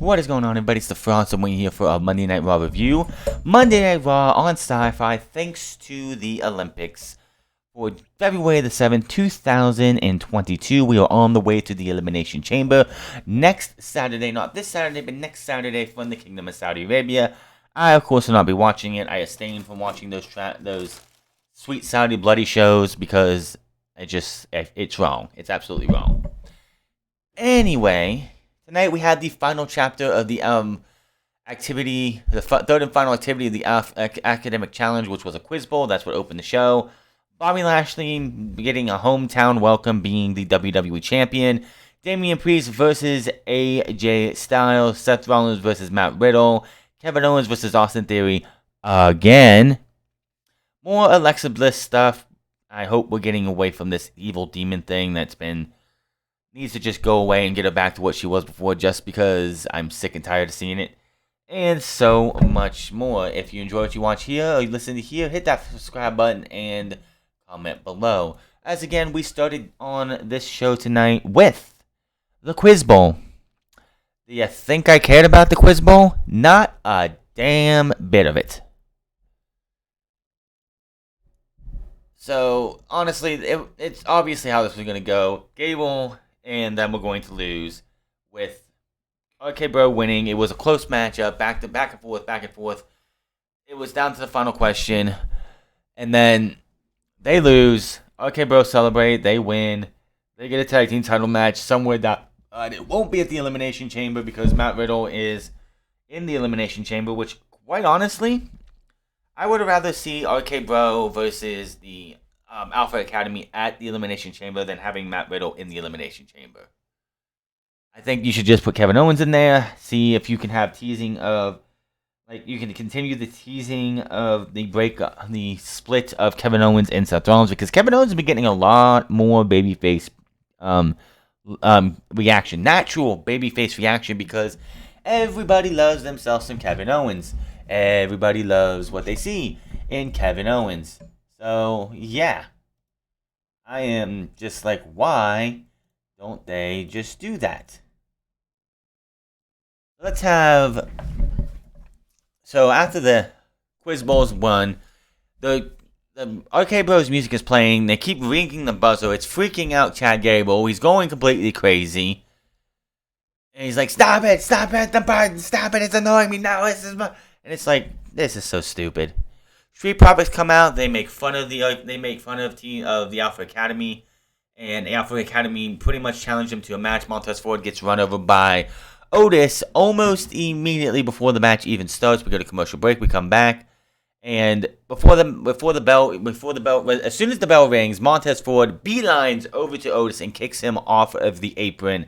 What is going on, everybody? It's the Frost, and we're here for a Monday Night Raw review. Monday Night Raw on Sci-Fi, thanks to the Olympics. For February the 7th, 2022, we are on the way to the Elimination Chamber. Next Saturday, not this Saturday, but next Saturday from the Kingdom of Saudi Arabia. I, of course, will not be watching it. I abstain from watching those sweet Saudi bloody shows because it's wrong. It's absolutely wrong. Anyway, tonight we had the final chapter of the activity, the third and final activity of the academic challenge, which was a quiz bowl. That's what opened the show. Bobby Lashley getting a hometown welcome, being the WWE champion. Damian Priest versus AJ Styles. Seth Rollins versus Matt Riddle. Kevin Owens versus Austin Theory again. More Alexa Bliss stuff. I hope we're getting away from this evil demon thing needs to just go away and get her back to what she was before, just because I'm sick and tired of seeing it. And so much more. If you enjoy what you watch here or you listen to here, hit that subscribe button and comment below. As again, we started on this show tonight with the Quiz Bowl. Do you think I cared about the Quiz Bowl? Not a damn bit of it. So, honestly, it's obviously how this was going to go. Gable and then we're going to lose with RK Bro winning. It was a close matchup, back and forth. It was down to the final question, and then they lose. RK Bro celebrate, they win. They get a tag team title match somewhere that it won't be at the Elimination Chamber because Matt Riddle is in the Elimination Chamber, which, quite honestly, I would have rather see RK Bro versus the Alpha Academy at the Elimination Chamber than having Matt Riddle in the Elimination Chamber. I think you should just put Kevin Owens in there. See if you can have teasing of, you can continue the teasing of the split of Kevin Owens and Seth Rollins, because Kevin Owens has been getting a lot more babyface reaction, natural babyface reaction, because everybody loves themselves some Kevin Owens. Everybody loves what they see in Kevin Owens. So, yeah. I am just like, why don't they just do that? So, after the Quiz Bowl's won, the RK Bros music is playing. They keep ringing the buzzer. It's freaking out Chad Gable. He's going completely crazy. And he's like, stop it, it's annoying me now. And it's like, this is so stupid. Street Profits come out. They make fun of the Alpha Academy, and the Alpha Academy pretty much challenge them to a match. Montez Ford gets run over by Otis almost immediately before the match even starts. We go to commercial break. We come back, and before the bell, as soon as the bell rings, Montez Ford beelines over to Otis and kicks him off of the apron.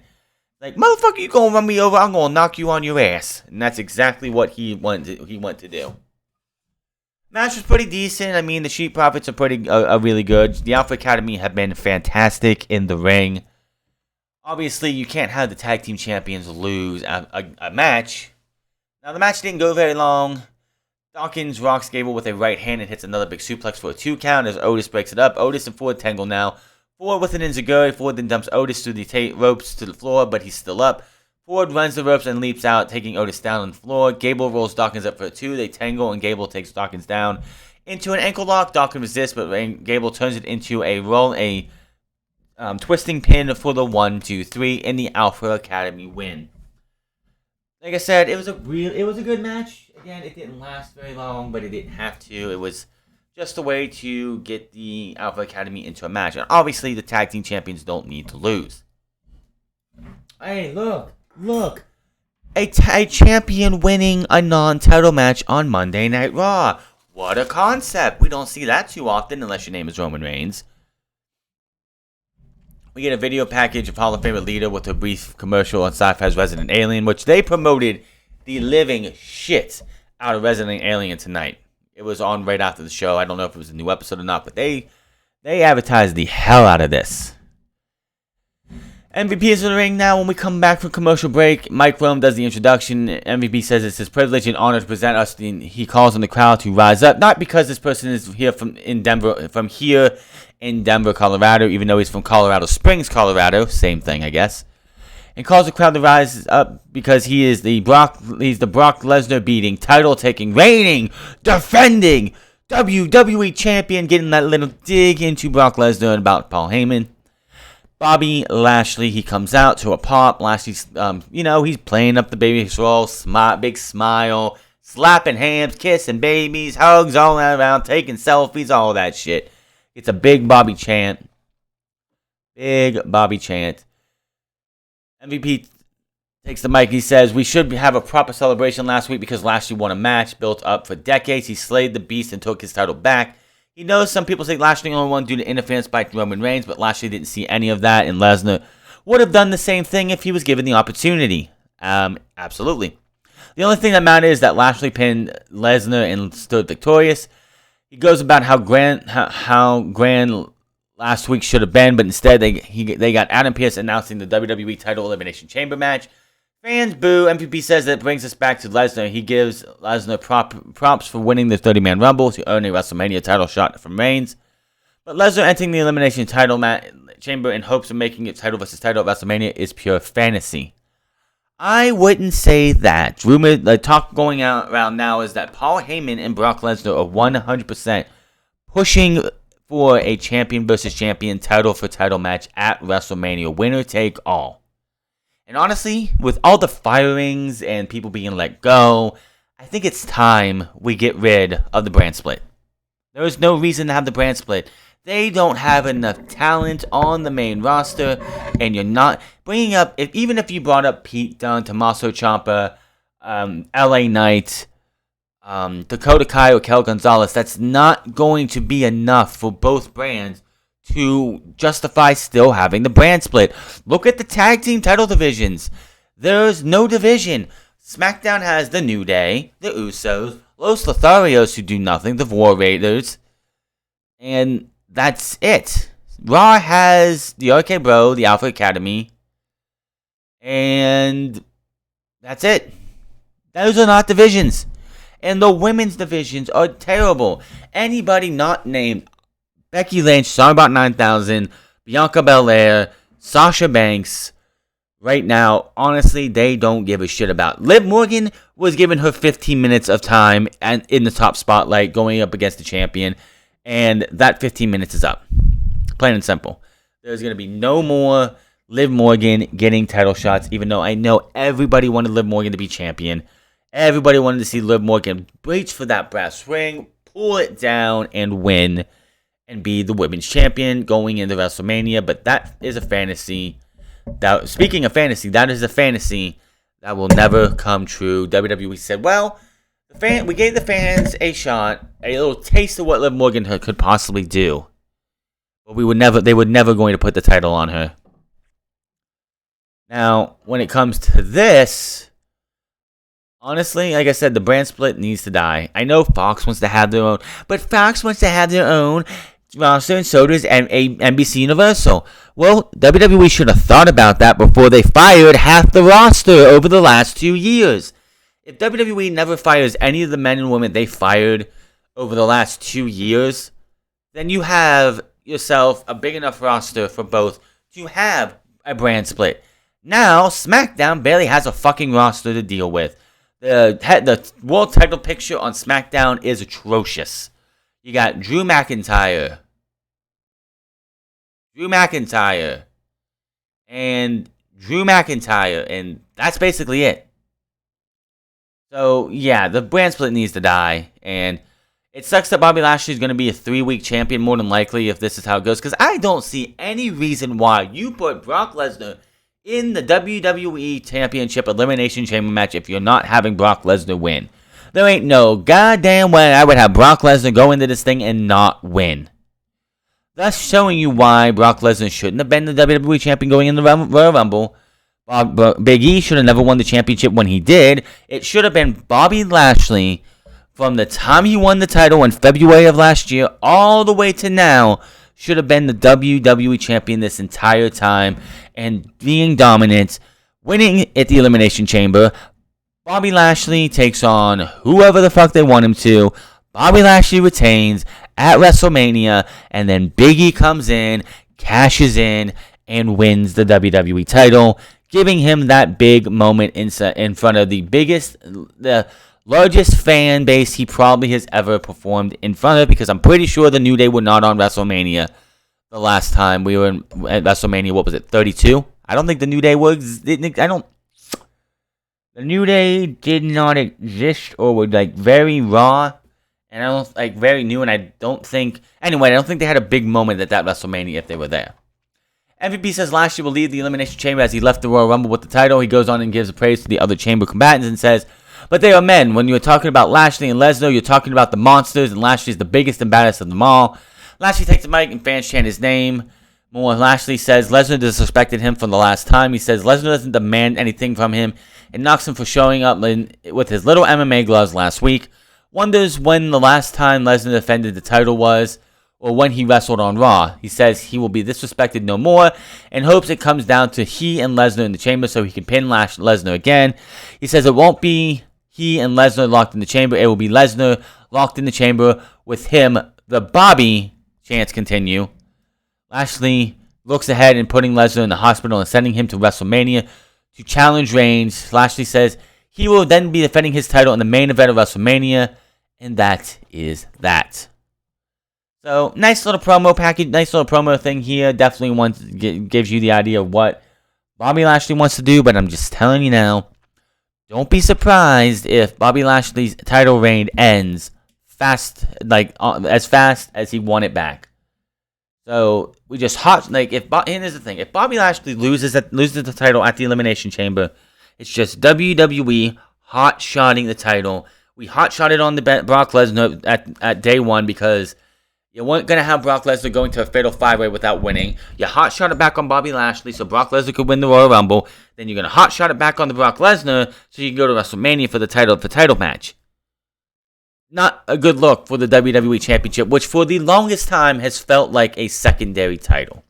Like, motherfucker, you gonna run me over? I'm gonna knock you on your ass. And that's exactly what he wanted to do. Match was pretty decent. I mean, the Street Profits are really good. The Alpha Academy have been fantastic in the ring. Obviously, you can't have the tag team champions lose a match. Now, the match didn't go very long. Dawkins rocks Gable with a right hand and hits another big suplex for a 2 count as Otis breaks it up. Otis and Ford tangle now. Ford with an enziguri. Ford then dumps Otis through the ropes to the floor, but he's still up. Ford runs the ropes and leaps out, taking Otis down on the floor. Gable rolls Dawkins up for a 2. They tangle, and Gable takes Dawkins down into an ankle lock. Dawkins resists, but Gable turns it into a twisting pin for the 1-2-3, and the Alpha Academy win. Like I said, it was a good match. Again, it didn't last very long, but it didn't have to. It was just a way to get the Alpha Academy into a match. And obviously, the tag team champions don't need to lose. Hey, look. A champion winning a non-title match on Monday Night Raw. What a concept. We don't see that too often unless your name is Roman Reigns. We get a video package of Hall of Famer Lita with a brief commercial on Sci-Fi's Resident Alien, which they promoted the living shit out of Resident Alien tonight. It was on right after the show. I don't know if it was a new episode or not, but they advertised the hell out of this. MVP is in the ring now. When we come back from commercial break, Mike Rome does the introduction. MVP says it's his privilege and honor to present us. He calls on the crowd to rise up, not because this person is here from here in Denver, Colorado, even though he's from Colorado Springs, Colorado. Same thing, I guess. and calls the crowd to rise up because he's the Brock Lesnar beating, title taking, reigning, defending WWE champion, getting that little dig into Brock Lesnar about Paul Heyman. Bobby Lashley, he comes out to a pop. Lashley's, he's playing up the babyface role, big smile, slapping hands, kissing babies, hugs all around, taking selfies, all that shit. It's a big Bobby chant. Big Bobby chant. MVP takes the mic. He says, we should have a proper celebration last week because Lashley won a match built up for decades. He slayed the beast and took his title back. He knows some people say Lashley only won due to interference by Roman Reigns, but Lashley didn't see any of that, and Lesnar would have done the same thing if he was given the opportunity. Absolutely. The only thing that matters is that Lashley pinned Lesnar and stood victorious. He goes about how grand last week should have been, but instead they got Adam Pearce announcing the WWE title Elimination Chamber match. Fans boo. MVP says that brings us back to Lesnar. He gives Lesnar props for winning the 30-man Rumble to earn a WrestleMania title shot from Reigns. But Lesnar entering the Elimination Chamber in hopes of making it title versus title at WrestleMania is pure fantasy. I wouldn't say that. The talk going around now is that Paul Heyman and Brock Lesnar are 100% pushing for a champion versus champion, title for title match at WrestleMania. Winner take all. And honestly, with all the firings and people being let go, I think it's time we get rid of the brand split. There is no reason to have the brand split. They don't have enough talent on the main roster, and you're not bringing up, even if you brought up Pete Dunne, Tommaso Ciampa, LA Knight, Dakota Kai, or Kel Gonzalez, that's not going to be enough for both brands to justify still having the brand split. Look at the tag team title divisions. There's no division. SmackDown has the New Day, the Usos, Los Lotharios who do nothing, the War Raiders, and that's it. Raw has the RK Bro, the Alpha Academy, and that's it. Those are not divisions. And the women's divisions are terrible. Anybody not named Becky Lynch, sorry about 9,000, Bianca Belair, Sasha Banks, right now, honestly, they don't give a shit about. Liv Morgan was given her 15 minutes of time and in the top spotlight going up against the champion, and that 15 minutes is up. Plain and simple. There's going to be no more Liv Morgan getting title shots, even though I know everybody wanted Liv Morgan to be champion. Everybody wanted to see Liv Morgan reach for that brass ring, pull it down, and win, and be the women's champion going into WrestleMania. But that is a fantasy. Speaking of fantasy, that is a fantasy that will never come true. WWE said, well, we gave the fans a shot, a little taste of what Liv Morgan could possibly do. But they were never going to put the title on her. Now, when it comes to this, honestly, like I said, the brand split needs to die. I know Fox wants to have their own, but Fox wants to have their own roster, and so does NBC Universal. Well, WWE should have thought about that before they fired half the roster over the last 2 years. If WWE never fires any of the men and women they fired over the last 2 years, then you have yourself a big enough roster for both to have a brand split. Now, SmackDown barely has a fucking roster to deal with. The world title picture on SmackDown is atrocious. You got Drew McIntyre, and that's basically it. So, yeah, the brand split needs to die, and it sucks that Bobby Lashley is going to be a 3-week champion, more than likely, if this is how it goes, because I don't see any reason why you put Brock Lesnar in the WWE Championship Elimination Chamber match if you're not having Brock Lesnar win. There ain't no goddamn way I would have Brock Lesnar go into this thing and not win. Thus showing you why Brock Lesnar shouldn't have been the WWE Champion going in the Royal Rumble. Big E should have never won the championship when he did. It should have been Bobby Lashley from the time he won the title in February of last year all the way to now. Should have been the WWE Champion this entire time and being dominant, winning at the Elimination Chamber. Bobby Lashley takes on whoever the fuck they want him to. Bobby Lashley retains at WrestleMania, and then Big E comes in, cashes in, and wins the WWE title, giving him that big moment in front of the largest fan base he probably has ever performed in front of, because I'm pretty sure the New Day were not on WrestleMania the last time we were at WrestleMania. What was it, 32? I don't think the New Day was. The New Day did not exist, or were like very raw, and I don't like very new. And I don't think they had a big moment at that WrestleMania if they were there. MVP says Lashley will leave the Elimination Chamber as he left the Royal Rumble with the title. He goes on and gives praise to the other Chamber combatants and says, "But they are men. When you're talking about Lashley and Lesnar, you're talking about the monsters, and Lashley's the biggest and baddest of them all." Lashley takes the mic and fans chant his name. More, Lashley says Lesnar disrespected him for the last time. He says Lesnar doesn't demand anything from him and knocks him for showing up with his little MMA gloves last week. Wonders when the last time Lesnar defended the title was, or when he wrestled on Raw. He says he will be disrespected no more and hopes it comes down to he and Lesnar in the chamber so he can pin Lesnar again. He says it won't be he and Lesnar locked in the chamber. It will be Lesnar locked in the chamber with him. The Bobby chants continue. Lashley looks ahead and putting Lesnar in the hospital and sending him to WrestleMania to challenge Reigns. Lashley says he will then be defending his title in the main event of WrestleMania, and that is that. So, nice little promo package, nice little promo thing here. Definitely gives you the idea of what Bobby Lashley wants to do, but I'm just telling you now, don't be surprised if Bobby Lashley's title reign ends as fast as he won it back. So we just here's the thing: if Bobby Lashley loses the title at the Elimination Chamber, it's just WWE hot-shotting the title. We hot-shotted on the Brock Lesnar at day one because you weren't going to have Brock Lesnar going to a fatal 5-way without winning. You hot-shot it back on Bobby Lashley so Brock Lesnar could win the Royal Rumble. Then you're going to hot-shot it back on the Brock Lesnar so you can go to WrestleMania for the title match. Not a good look for the WWE Championship, which for the longest time has felt like a secondary title.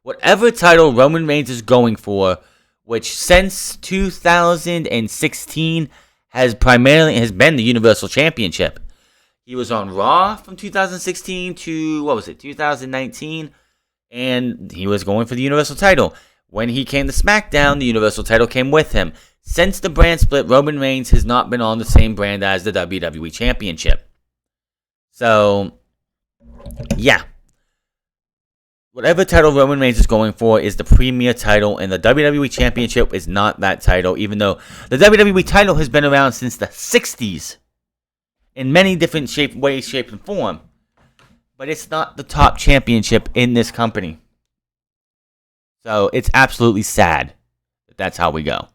Whatever title Roman Reigns is going for, which since 2016 has been the Universal Championship. He was on Raw from 2016 to, 2019, and he was going for the Universal title. When he came to SmackDown, the Universal title came with him. Since the brand split, Roman Reigns has not been on the same brand as the WWE Championship. So, yeah. Whatever title Roman Reigns is going for is the premier title, and the WWE Championship is not that title, even though the WWE title has been around since the 60s in many different ways, shape, and form. But it's not the top championship in this company. So, it's absolutely sad that that's how we go.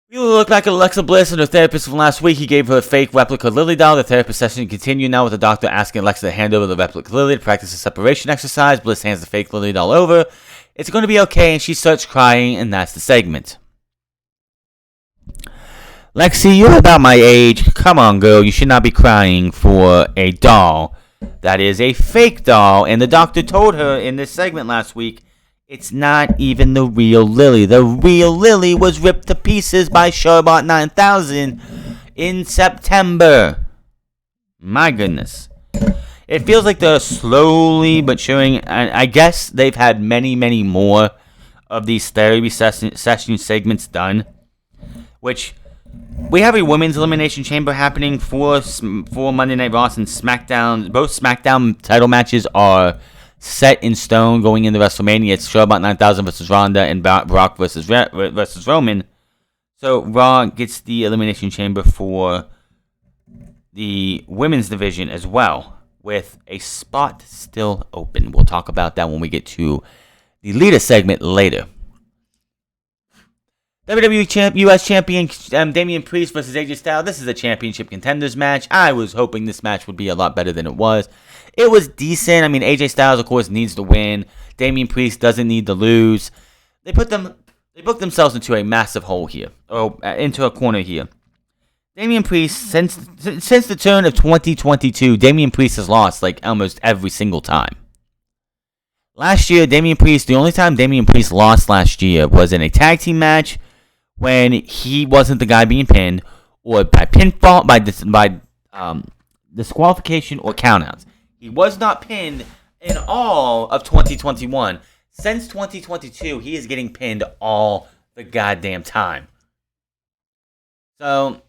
You look like Alexa Bliss and her therapist from last week. He gave her a fake replica Lily doll. The therapist session continued now with the doctor asking Alexa to hand over the replica Lily to practice a separation exercise. Bliss hands the fake Lily doll over. It's going to be okay, and she starts crying, and that's the segment. Lexi, you're about my age. Come on, girl. You should not be crying for a doll. That is a fake doll, and the doctor told her in this segment last week, it's not even the real Lily. The real Lily was ripped to pieces by Sharbot 9000 in September. My goodness. It feels like they're slowly but surely, I guess they've had many, many more of these therapy session segments done. Which, we have a women's elimination chamber happening for Monday Night Raw and SmackDown. Both SmackDown title matches are set in stone going into WrestleMania. It's Sharbot 9000 versus Ronda and Brock versus Roman. So Raw gets the Elimination Chamber for the women's division as well, with a spot still open. We'll talk about that when we get to the Lita segment later. WWE US Champion Damian Priest versus AJ Styles. This is a championship contenders match. I was hoping this match would be a lot better than it was. It was decent. I mean, AJ Styles, of course, needs to win. Damian Priest doesn't need to lose. They booked themselves into a massive hole here, or into a corner here. Damian Priest, since the turn of 2022, Damian Priest has lost like almost every single time. Last year, the only time Damian Priest lost last year was in a tag team match when he wasn't the guy being pinned, or by pinfall, by disqualification or countouts. He was not pinned in all of 2021. Since 2022, he is getting pinned all the goddamn time. So,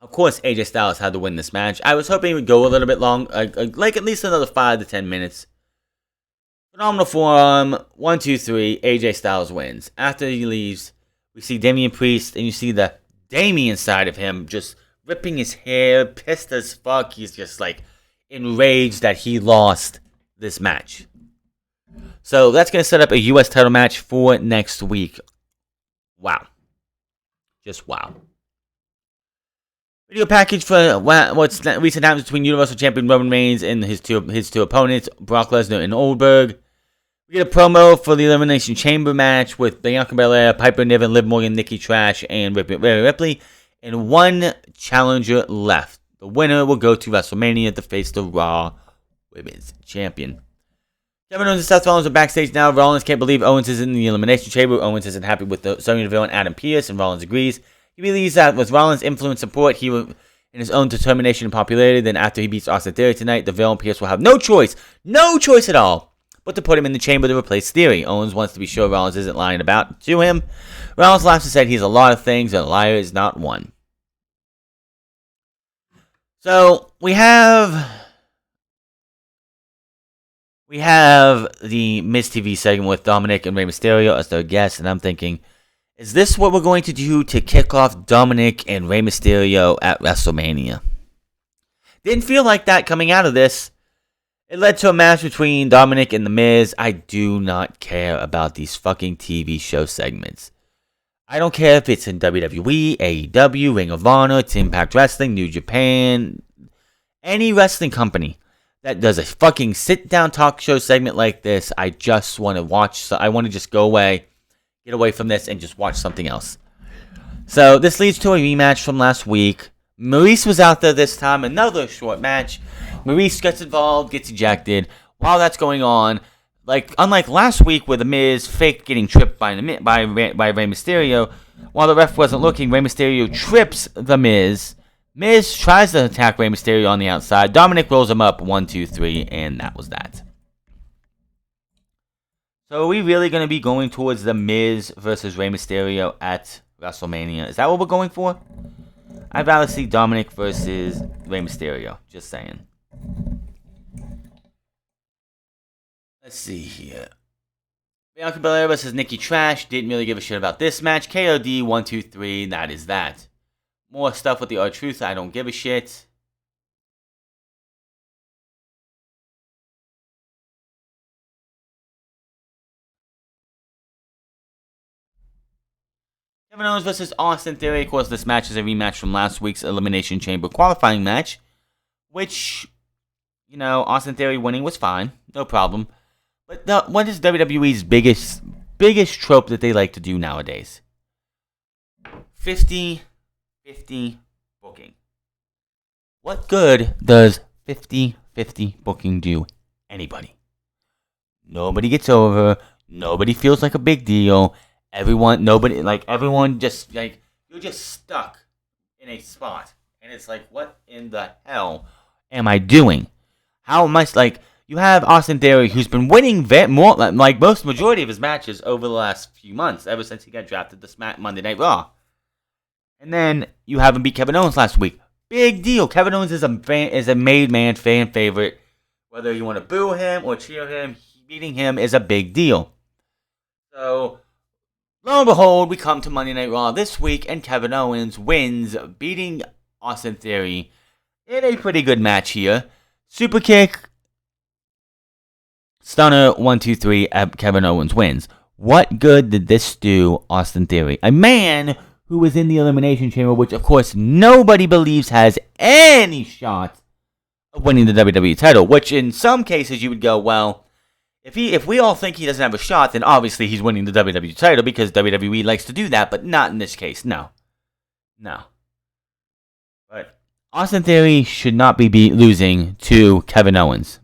of course, AJ Styles had to win this match. I was hoping it would go a little bit long, like at least another 5 to 10 minutes. Phenomenal forearm, 1, 2, 3, AJ Styles wins. After he leaves, we see Damian Priest, and you see the Damian side of him just ripping his hair, pissed as fuck. He's just like enraged that he lost this match. So that's going to set up a U.S. title match for next week. Wow. Just wow. Video package for what's recent happens between Universal Champion Roman Reigns and his two opponents, Brock Lesnar and Goldberg. We get a promo for the Elimination Chamber match with Bianca Belair, Piper Niven, Liv Morgan, Nikki Trash, and Rhea Ripley. And one challenger left. The winner will go to WrestleMania to face the Raw Women's Champion. Kevin Owens and Seth Rollins are backstage now. Rollins can't believe Owens is in the Elimination Chamber. Owens isn't happy with the Sonya Deville and Adam Pearce, and Rollins agrees. He believes that with Rollins' influence and support, he will, in his own determination and popularity, then after he beats Austin Theory tonight, Deville and Pearce will have no choice at all, but to put him in the chamber to replace Theory. Owens wants to be sure Rollins isn't lying about to him. Rollins laughs and said he's a lot of things, and a liar is not one. So, we have the Miz TV segment with Dominic and Rey Mysterio as their guests, and I'm thinking, is this what we're going to do to kick off Dominic and Rey Mysterio at WrestleMania? Didn't feel like that coming out of this. It led to a match between Dominic and The Miz. I do not care about these fucking TV show segments. I don't care if it's in WWE, AEW, Ring of Honor, Impact Wrestling, New Japan, any wrestling company that does a fucking sit-down talk show segment like this. I just want to watch. So I want to just go away, get away from this, and just watch something else. So this leads to a rematch from last week. Maurice was out there this time. Another short match. Maurice gets involved, gets ejected. While that's going on, unlike last week where The Miz faked getting tripped by Rey Mysterio, while the ref wasn't looking, Rey Mysterio trips The Miz. Miz tries to attack Rey Mysterio on the outside. Dominic rolls him up 1, 2, 3, and that was that. So are we really going to be going towards The Miz versus Rey Mysterio at WrestleMania? Is that what we're going for? I'd rather see Dominic versus Rey Mysterio. Just saying. Let's see here. Bianca Belair versus Nikki Trash. Didn't really give a shit about this match. KOD 1, 2, 3. That is that. More stuff with the R-Truth. I don't give a shit. Kevin Owens versus Austin Theory. Of course, this match is a rematch from last week's Elimination Chamber qualifying match, which, Austin Theory winning was fine. No problem. But what is WWE's biggest trope that they like to do nowadays? 50-50 booking. What good does 50-50 booking do anybody? Nobody gets over. Nobody feels like a big deal. Everyone just, you're just stuck in a spot. And it's like, what in the hell am I doing? How am I, you have Austin Theory, who's been winning majority of his matches over the last few months, ever since he got drafted this Monday Night Raw. And then you have him beat Kevin Owens last week. Big deal. Kevin Owens is a made man fan favorite. Whether you want to boo him or cheer him, beating him is a big deal. So, lo and behold, we come to Monday Night Raw this week, and Kevin Owens wins, beating Austin Theory in a pretty good match here. Super kick. Stunner, 1, 2, 3, Kevin Owens wins. What good did this do Austin Theory? A man who was in the Elimination Chamber, which of course nobody believes has any shot of winning the WWE title, which in some cases you would go, well, if we all think he doesn't have a shot, then obviously he's winning the WWE title because WWE likes to do that, but not in this case, no. But Austin Theory should not be losing to Kevin Owens.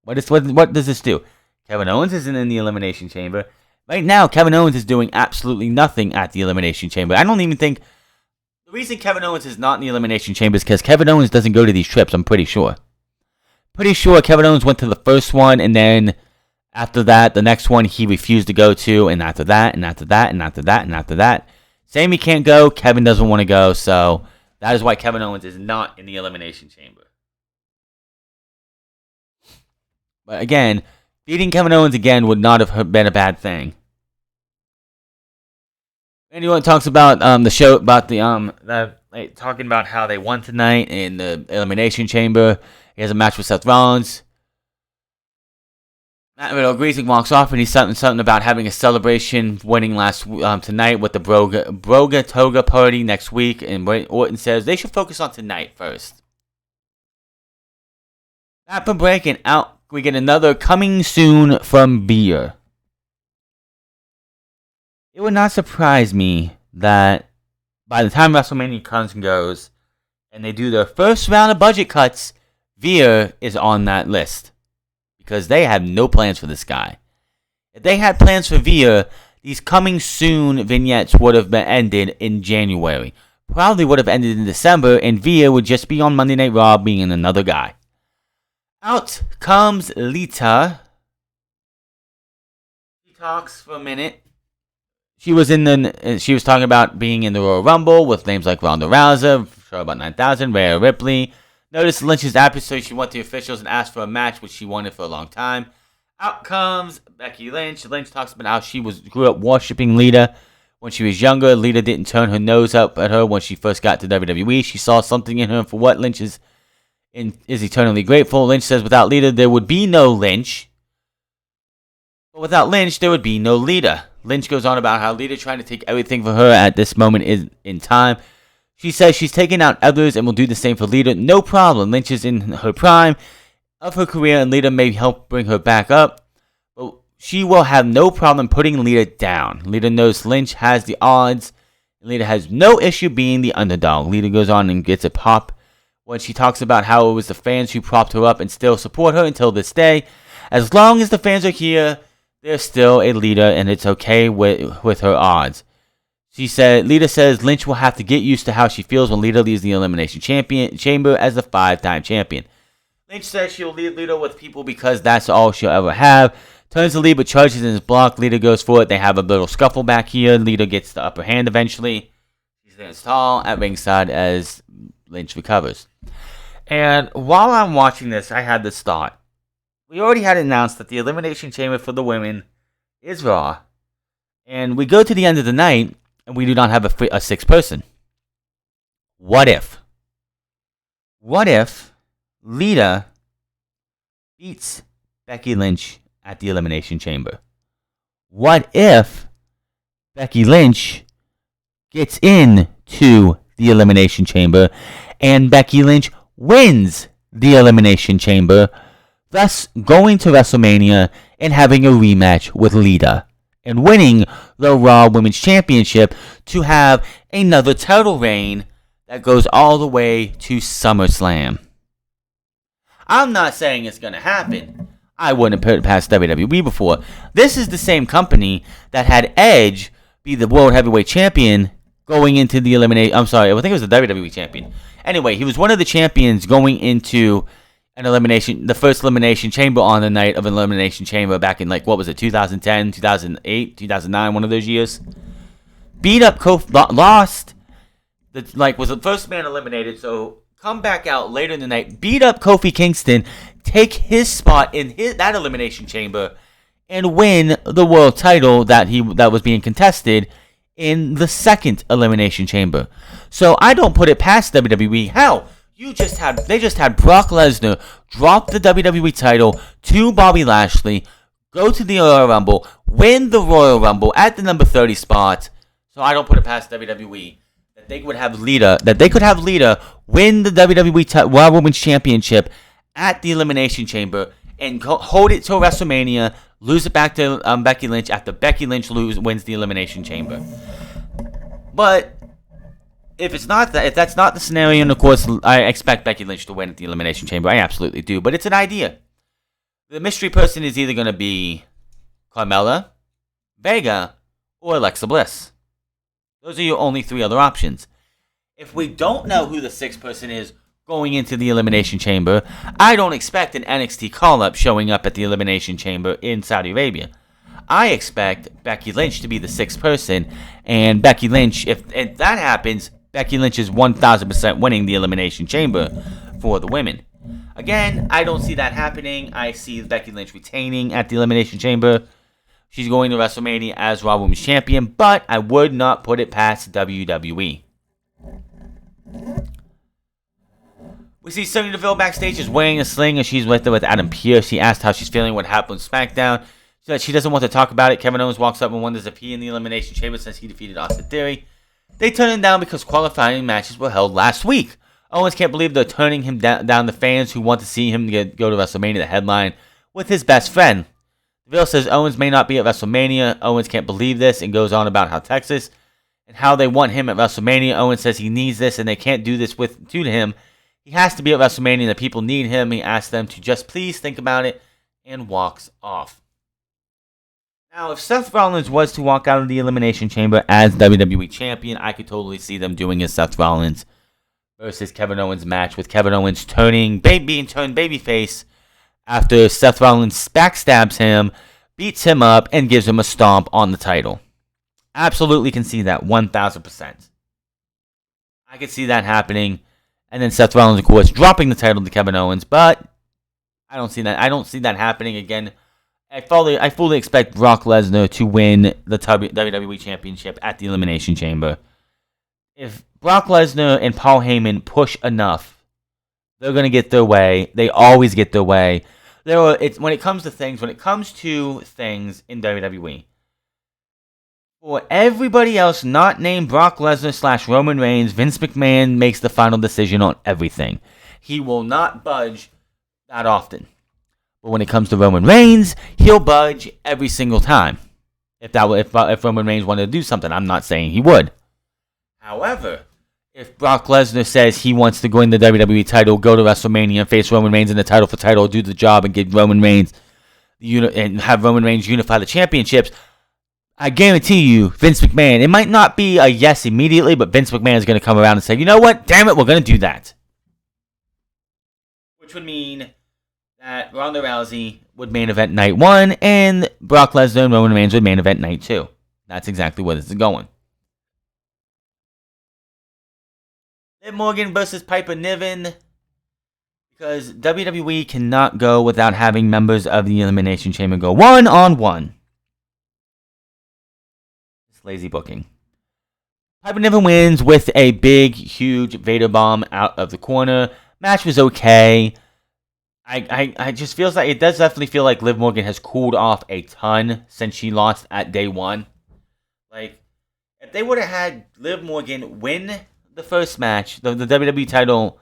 What does this do? Kevin Owens isn't in the Elimination Chamber. Right now, Kevin Owens is doing absolutely nothing at the Elimination Chamber. I don't even think... The reason Kevin Owens is not in the Elimination Chamber is because Kevin Owens doesn't go to these trips, I'm pretty sure. Pretty sure Kevin Owens went to the first one, and then After that, the next one he refused to go to, and after that, and after that, and after that, and after that. Sami can't go, Kevin doesn't want to go, so that is why Kevin Owens is not in the Elimination Chamber. But again, beating Kevin Owens again would not have been a bad thing. Anyone talks about the show, about talking about how they won tonight in the Elimination Chamber. He has a match with Seth Rollins. Matt Riddle agrees and walks off, and he's something about having a celebration winning tonight with the Broga Toga party next week. And Orton says they should focus on tonight first. After breaking out, we get another coming soon from Beer. It would not surprise me that by the time WrestleMania comes and goes, and they do their first round of budget cuts, Veer is on that list. Because they have no plans for this guy. If they had plans for Veer, these coming soon vignettes would have been ended in January. Probably would have ended in December, and Veer would just be on Monday Night Raw being another guy. Out comes Lita. She talks for a minute. She was talking about being in the Royal Rumble with names like Ronda Rousey, sure about 9,000, Rhea Ripley. Notice Lynch's absence, so she went to the officials and asked for a match, which she wanted for a long time. Out comes Becky Lynch. Lynch talks about how she grew up worshipping Lita when she was younger. Lita didn't turn her nose up at her when she first got to WWE. She saw something in her for what Lynch is eternally grateful. Lynch says without Lita, there would be no Lynch. But without Lynch, there would be no Lita. Lynch goes on about how Lita trying to take everything for her at this moment in time. She says she's taking out others and will do the same for Lita. No problem. Lynch is in her prime of her career, and Lita may help bring her back up. But she will have no problem putting Lita down. Lita knows Lynch has the odds. Lita has no issue being the underdog. Lita goes on and gets a pop when she talks about how it was the fans who propped her up and still support her until this day. As long as the fans are here, there's still a Lita, and it's okay with her odds. Lita says Lynch will have to get used to how she feels when Lita leaves the Elimination Chamber as the 5-time champion. Lynch says she'll leave Lita with people because that's all she'll ever have. Turns to Lita, but charges in his block. Lita goes for it. They have a little scuffle back here. Lita gets the upper hand eventually. She stands tall at ringside as Lynch recovers. And while I'm watching this, I had this thought. We already had announced that the Elimination Chamber for the women is Raw. And we go to the end of the night, and we do not have a sixth person. What if Lita beats Becky Lynch at the Elimination Chamber? What if Becky Lynch gets into the Elimination Chamber and Becky Lynch wins the Elimination Chamber, thus going to WrestleMania and having a rematch with Lita and winning the Raw Women's Championship to have another title reign that goes all the way to SummerSlam? I'm not saying it's going to happen. I wouldn't put it past WWE before. This is the same company that had Edge be the World Heavyweight Champion going into the Elimination... I'm sorry, I think it was the WWE Champion. Anyway, he was one of the champions going into the first Elimination Chamber on the night of Elimination Chamber back in, 2010, 2008, 2009, one of those years. Beat up Kofi, lost, was the first man eliminated, so come back out later in the night, beat up Kofi Kingston, take his spot in that Elimination Chamber, and win the world title that was being contested in the second Elimination Chamber. So I don't put it past WWE. Hell, they just had Brock Lesnar drop the WWE title to Bobby Lashley, go to the Royal Rumble, win the Royal Rumble at the number 30 spot. So I don't put it past WWE that they could have Lita win the WWE Raw Women's Championship at the Elimination Chamber and hold it till WrestleMania, lose it back to Becky Lynch after Becky Lynch wins the Elimination Chamber. But if that's not the scenario, and of course I expect Becky Lynch to win at the Elimination Chamber, I absolutely do, but it's an idea. The mystery person is either going to be Carmella, Vega, or Alexa Bliss. Those are your only three other options. If we don't know who the sixth person is going into the Elimination Chamber. I don't expect an NXT call-up showing up at the Elimination Chamber in Saudi Arabia. I expect Becky Lynch to be the 6th person, and Becky Lynch, if that happens, Becky Lynch is 1,000% winning the Elimination Chamber for the women. Again, I don't see that happening. I see Becky Lynch retaining at the Elimination Chamber. She's going to WrestleMania as Raw Women's Champion, but I would not put it past WWE. We see Sonya Deville backstage is wearing a sling and she's with Adam Pearce. She asked how she's feeling, what happened on SmackDown. She said she doesn't want to talk about it. Kevin Owens walks up and wonders if he in the Elimination Chamber since he defeated Austin Theory. They turn him down because qualifying matches were held last week. Owens can't believe they're turning him down the fans who want to see him go to WrestleMania, the headline, with his best friend. Deville says Owens may not be at WrestleMania. Owens can't believe this and goes on about how Texas and how they want him at WrestleMania. Owens says he needs this and they can't do this to him. He has to be at WrestleMania. The people need him. He asks them to just please think about it and walks off. Now, if Seth Rollins was to walk out of the Elimination Chamber as WWE Champion, I could totally see them doing a Seth Rollins versus Kevin Owens match with Kevin Owens being turned babyface after Seth Rollins backstabs him, beats him up, and gives him a stomp on the title. Absolutely can see that 1,000%. I could see that happening. And then Seth Rollins, of course, dropping the title to Kevin Owens, but I don't see that. I don't see that happening again. I fully expect Brock Lesnar to win the WWE Championship at the Elimination Chamber. If Brock Lesnar and Paul Heyman push enough, they're going to get their way. They always get their way. When it comes to things in WWE, for everybody else not named Brock Lesnar / Roman Reigns, Vince McMahon makes the final decision on everything. He will not budge that often. But when it comes to Roman Reigns, he'll budge every single time. If Roman Reigns wanted to do something, I'm not saying he would. However, if Brock Lesnar says he wants to go in the WWE title, go to WrestleMania and face Roman Reigns in the title for title, do the job and get Roman Reigns and have Roman Reigns unify the championships, I guarantee you, Vince McMahon, it might not be a yes immediately, but Vince McMahon is going to come around and say, you know what? Damn it, we're going to do that. Which would mean that Ronda Rousey would main event night 1, and Brock Lesnar and Roman Reigns would main event night 2. That's exactly where this is going. Liv Morgan versus Piper Niven, because WWE cannot go without having members of the Elimination Chamber go one-on-one. It's lazy booking. Piper Niven wins with a big, huge Vader bomb out of the corner. Match was okay. I just feels like it does definitely feel like Liv Morgan has cooled off a ton since she lost at day 1. Like, if they would have had Liv Morgan win the first match, the WWE title,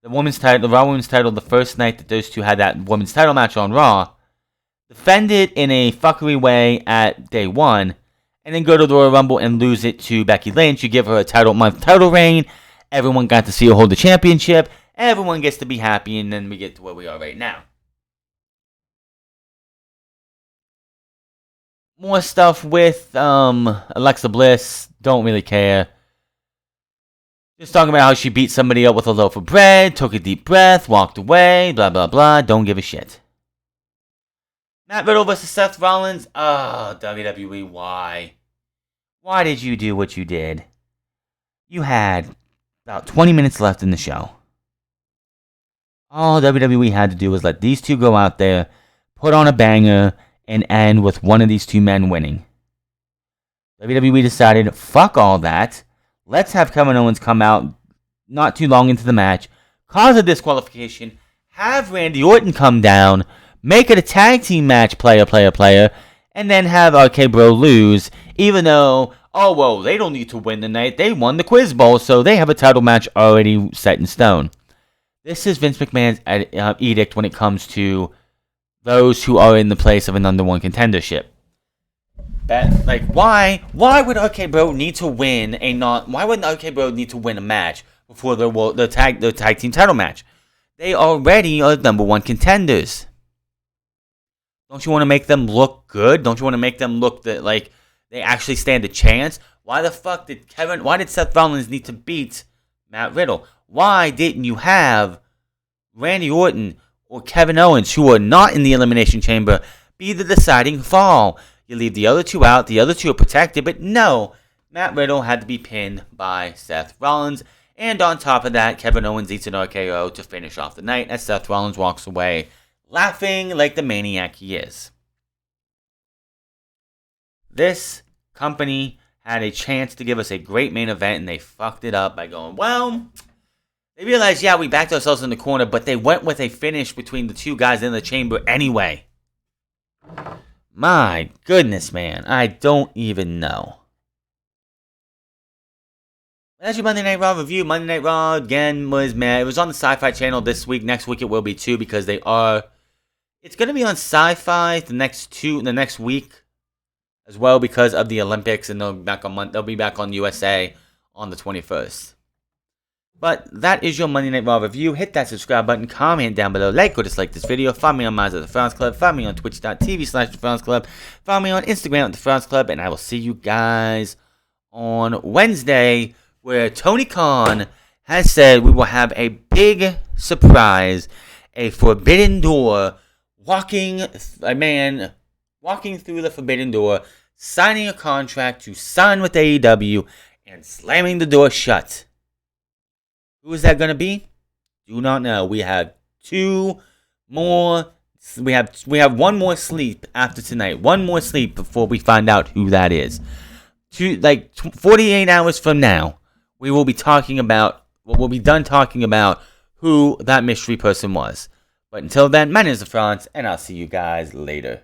the women's title, the Raw Women's title, the first night that those two had that women's title match on Raw, defend it in a fuckery way at day 1, and then go to the Royal Rumble and lose it to Becky Lynch. You give her a title reign. Everyone got to see her hold the championship. Everyone gets to be happy, and then we get to where we are right now. More stuff with Alexa Bliss. Don't really care. Just talking about how she beat somebody up with a loaf of bread, took a deep breath, walked away, blah, blah, blah. Don't give a shit. Matt Riddle versus Seth Rollins. Oh, WWE, why? Why did you do what you did? You had about 20 minutes left in the show. All WWE had to do was let these two go out there, put on a banger, and end with one of these two men winning. WWE decided, fuck all that. Let's have Kevin Owens come out not too long into the match, cause a disqualification, have Randy Orton come down, make it a tag team match, player, and then have RK Bro lose, even though, oh, well, they don't need to win the night. They won the Quiz Bowl, so they have a title match already set in stone. This is Vince McMahon's edict when it comes to those who are in the place of an number 1 contendership. Like, why would RK Bro need to win why wouldn't RK Bro need to win a match before the tag team title match? They already are number 1 contenders. Don't you want to make them look good? Don't you want to make them look like they actually stand a chance? Why the fuck did Seth Rollins need to beat Matt Riddle? Why didn't you have Randy Orton or Kevin Owens, who are not in the Elimination Chamber, be the deciding fall? You leave the other two out. The other two are protected, but no. Matt Riddle had to be pinned by Seth Rollins. And on top of that, Kevin Owens eats an RKO to finish off the night as Seth Rollins walks away, laughing like the maniac he is. This company had a chance to give us a great main event, and they fucked it up by going, well, they realized, yeah, we backed ourselves in the corner, but they went with a finish between the two guys in the chamber anyway. My goodness, man. I don't even know. That's your Monday Night Raw review. Monday Night Raw, again, was mad. It was on the Sci-Fi channel this week. Next week it will be too, because they are... It's going to be on Sci-Fi the next week as well, because of the Olympics, and they'll be back on USA on the 21st. But that is your Monday Night Raw review. Hit that subscribe button, comment down below, like or dislike this video. Follow me on Minds of the France Club. Follow me on twitch.tv/The France Club. Follow me on Instagram at The France Club. And I will see you guys on Wednesday, where Tony Khan has said we will have a big surprise. A forbidden door, a man walking through the forbidden door, signing a contract to sign with AEW, and slamming the door shut. Who is that going to be? Do not know. We have one more sleep after tonight. One more sleep before we find out who that is. 48 hours from now, we will be talking about, we'll be done talking about who that mystery person was. But until then, my name is The France, and I'll see you guys later.